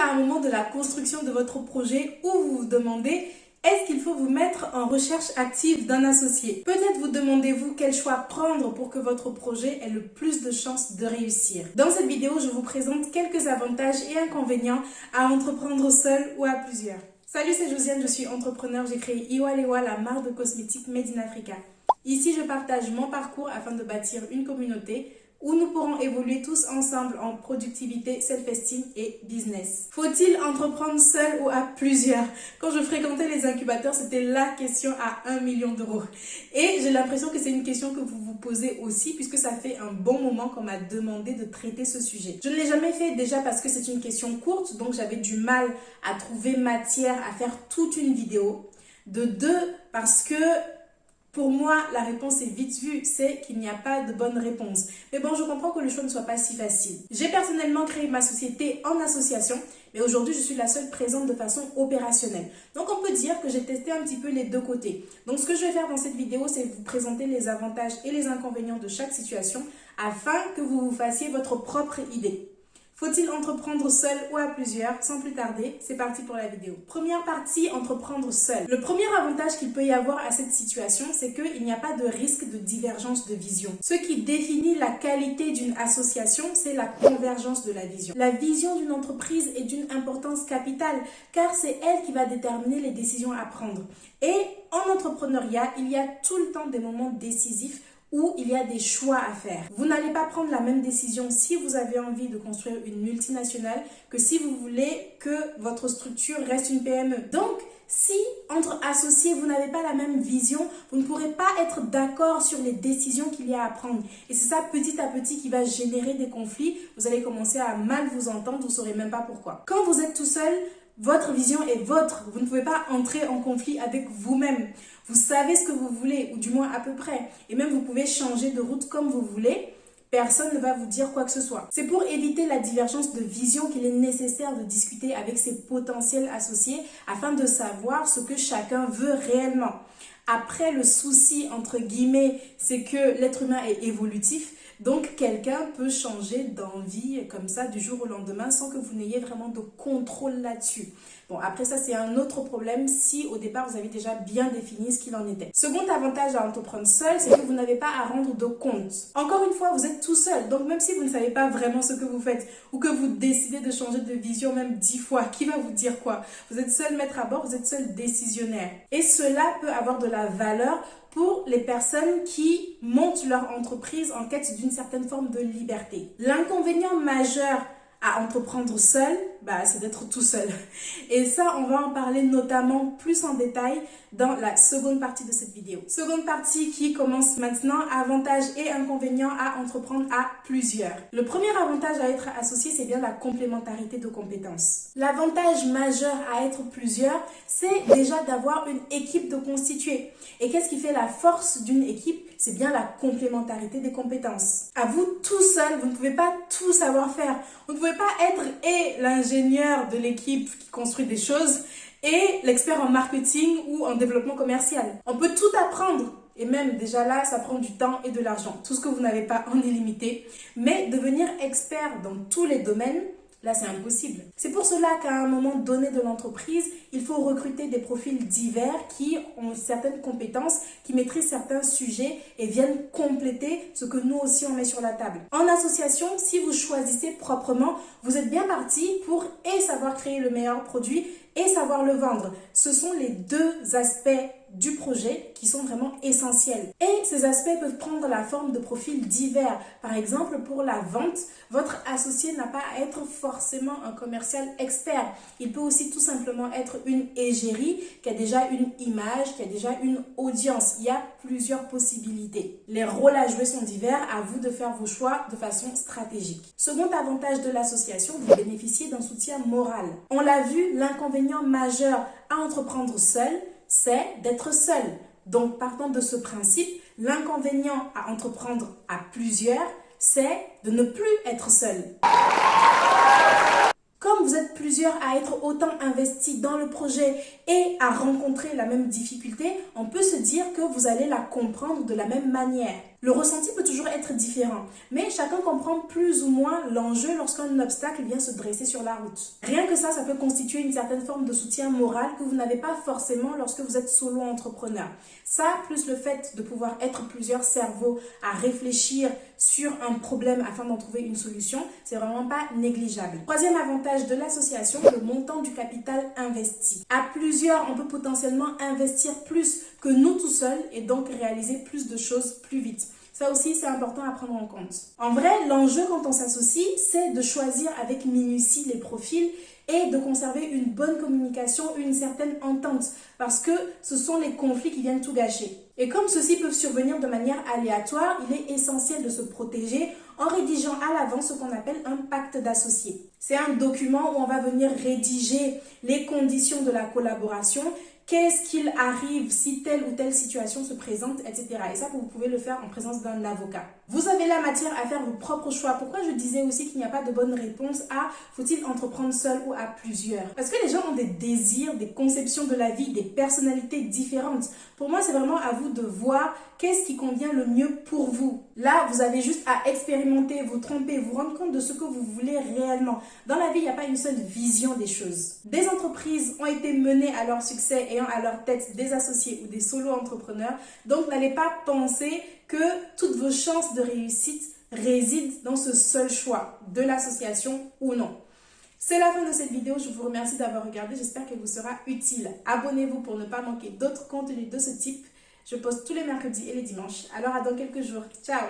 à un moment de la construction de votre projet où vous vous demandez est-ce qu'il faut vous mettre en recherche active d'un associé? Peut-être vous demandez-vous quel choix prendre pour que votre projet ait le plus de chances de réussir. Dans cette vidéo, je vous présente quelques avantages et inconvénients à entreprendre seul ou à plusieurs. Salut, c'est Josiane, je suis entrepreneur, j'ai créé Iwalewa, la marque de cosmétiques Made in Africa. Ici, je partage mon parcours afin de bâtir une communauté où nous pourrons évoluer tous ensemble en productivité, self-esteem et business. Faut-il entreprendre seul ou à plusieurs? Quand je fréquentais les incubateurs, c'était la question à 1 million d'euros. Et j'ai l'impression que c'est une question que vous vous posez aussi puisque ça fait un bon moment qu'on m'a demandé de traiter ce sujet. Je ne l'ai jamais fait déjà parce que c'est une question courte, donc j'avais du mal à trouver matière à faire toute une vidéo. De deux, parce que pour moi, la réponse est vite vue, c'est qu'il n'y a pas de bonne réponse. Mais bon, je comprends que le choix ne soit pas si facile. J'ai personnellement créé ma société en association, mais aujourd'hui, je suis la seule présente de façon opérationnelle. Donc, on peut dire que j'ai testé un petit peu les deux côtés. Donc, ce que je vais faire dans cette vidéo, c'est vous présenter les avantages et les inconvénients de chaque situation afin que vous vous fassiez votre propre idée. Faut-il entreprendre seul ou à plusieurs? Sans plus tarder, c'est parti pour la vidéo. Première partie, entreprendre seul. Le premier avantage qu'il peut y avoir à cette situation, c'est qu'il n'y a pas de risque de divergence de vision. Ce qui définit la qualité d'une association, c'est la convergence de la vision. La vision d'une entreprise est d'une importance capitale, car c'est elle qui va déterminer les décisions à prendre. Et en entrepreneuriat, il y a tout le temps des moments décisifs où il y a des choix à faire. Vous n'allez pas prendre la même décision si vous avez envie de construire une multinationale que si vous voulez que votre structure reste une PME. Donc, si entre associés, vous n'avez pas la même vision, vous ne pourrez pas être d'accord sur les décisions qu'il y a à prendre. Et c'est ça petit à petit qui va générer des conflits. Vous allez commencer à mal vous entendre, vous ne saurez même pas pourquoi. Quand vous êtes tout seul, votre vision est votre. Vous ne pouvez pas entrer en conflit avec vous-même. Vous savez ce que vous voulez, ou du moins à peu près. Et même vous pouvez changer de route comme vous voulez. Personne ne va vous dire quoi que ce soit. C'est pour éviter la divergence de vision qu'il est nécessaire de discuter avec ses potentiels associés afin de savoir ce que chacun veut réellement. Après, le souci, entre guillemets, c'est que l'être humain est évolutif. Donc, quelqu'un peut changer d'envie comme ça du jour au lendemain sans que vous n'ayez vraiment de contrôle là-dessus. Bon, après ça, c'est un autre problème si au départ, vous avez déjà bien défini ce qu'il en était. Second avantage à entreprendre seul, c'est que vous n'avez pas à rendre de compte. Encore une fois, vous êtes tout seul. Donc, même si vous ne savez pas vraiment ce que vous faites ou que vous décidez de changer de vision même 10 fois, qui va vous dire quoi? Vous êtes seul maître à bord, vous êtes seul décisionnaire. Et cela peut avoir de la valeur pour les personnes qui montent leur entreprise en quête d'une certaine forme de liberté. L'inconvénient majeur à entreprendre seul, c'est d'être tout seul. Et ça, on va en parler notamment plus en détail dans la seconde partie de cette vidéo. Seconde partie qui commence maintenant, avantages et inconvénients à entreprendre à plusieurs. Le premier avantage à être associé, c'est bien la complémentarité de compétences. L'avantage majeur à être plusieurs, c'est déjà d'avoir une équipe de constituer. Et qu'est-ce qui fait la force d'une équipe? C'est bien la complémentarité des compétences. À vous tout seul, vous ne pouvez pas tout savoir faire. Vous ne pouvez pas être et l'ingénieur de l'équipe qui construit des choses et l'expert en marketing ou en développement commercial. On peut tout apprendre. Et même déjà là, ça prend du temps et de l'argent. Tout ce que vous n'avez pas en est limité. Mais devenir expert dans tous les domaines, là, c'est impossible. C'est pour cela qu'à un moment donné de l'entreprise, il faut recruter des profils divers qui ont certaines compétences, qui maîtrisent certains sujets et viennent compléter ce que nous aussi on met sur la table. En association, si vous choisissez proprement, vous êtes bien parti pour et savoir créer le meilleur produit et savoir le vendre. Ce sont les deux aspects du projet qui sont vraiment essentiels. Et ces aspects peuvent prendre la forme de profils divers. Par exemple, pour la vente, votre associé n'a pas à être forcément un commercial expert. Il peut aussi tout simplement être une égérie qui a déjà une image, qui a déjà une audience. Il y a plusieurs possibilités. Les rôles à jouer sont divers, à vous de faire vos choix de façon stratégique. Second avantage de l'association, vous bénéficiez d'un soutien moral. On l'a vu, l'inconvénient majeur à entreprendre seul, c'est d'être seul. Donc, partant de ce principe, l'inconvénient à entreprendre à plusieurs, c'est de ne plus être seul. Comme vous êtes plusieurs à être autant investis dans le projet et à rencontrer la même difficulté, on peut se dire que vous allez la comprendre de la même manière. Le ressenti peut toujours être différent, mais chacun comprend plus ou moins l'enjeu lorsqu'un obstacle vient se dresser sur la route. Rien que ça peut constituer une certaine forme de soutien moral que vous n'avez pas forcément lorsque vous êtes solo entrepreneur. Ça, plus le fait de pouvoir être plusieurs cerveaux à réfléchir sur un problème afin d'en trouver une solution, c'est vraiment pas négligeable. Troisième avantage de l'association, le montant du capital investi. À plusieurs, on peut potentiellement investir plus que nous tout seuls et donc réaliser plus de choses plus vite. Ça aussi, c'est important à prendre en compte. En vrai, l'enjeu quand on s'associe, c'est de choisir avec minutie les profils et de conserver une bonne communication, une certaine entente, parce que ce sont les conflits qui viennent tout gâcher. Et comme ceux-ci peuvent survenir de manière aléatoire, il est essentiel de se protéger en rédigeant à l'avance ce qu'on appelle un pacte d'associés. C'est un document où on va venir rédiger les conditions de la collaboration, qu'est-ce qu'il arrive si telle ou telle situation se présente, etc. Et ça, vous pouvez le faire en présence d'un avocat. Vous avez la matière à faire vos propres choix. Pourquoi je disais aussi qu'il n'y a pas de bonne réponse à faut-il entreprendre seul ou à plusieurs? Parce que les gens ont des désirs, des conceptions de la vie, des personnalités différentes. Pour moi, c'est vraiment à vous de voir qu'est-ce qui convient le mieux pour vous. Là, vous avez juste à expérimenter, vous tromper, vous rendre compte de ce que vous voulez réellement. Dans la vie, il n'y a pas une seule vision des choses. Des entreprises ont été menées à leur succès ayant à leur tête des associés ou des solo-entrepreneurs. Donc, n'allez pas penser que toutes vos chances de réussite résident dans ce seul choix de l'association ou non. C'est la fin de cette vidéo. Je vous remercie d'avoir regardé. J'espère qu'elle vous sera utile. Abonnez-vous pour ne pas manquer d'autres contenus de ce type. Je poste tous les mercredis et les dimanches. Alors à dans quelques jours. Ciao!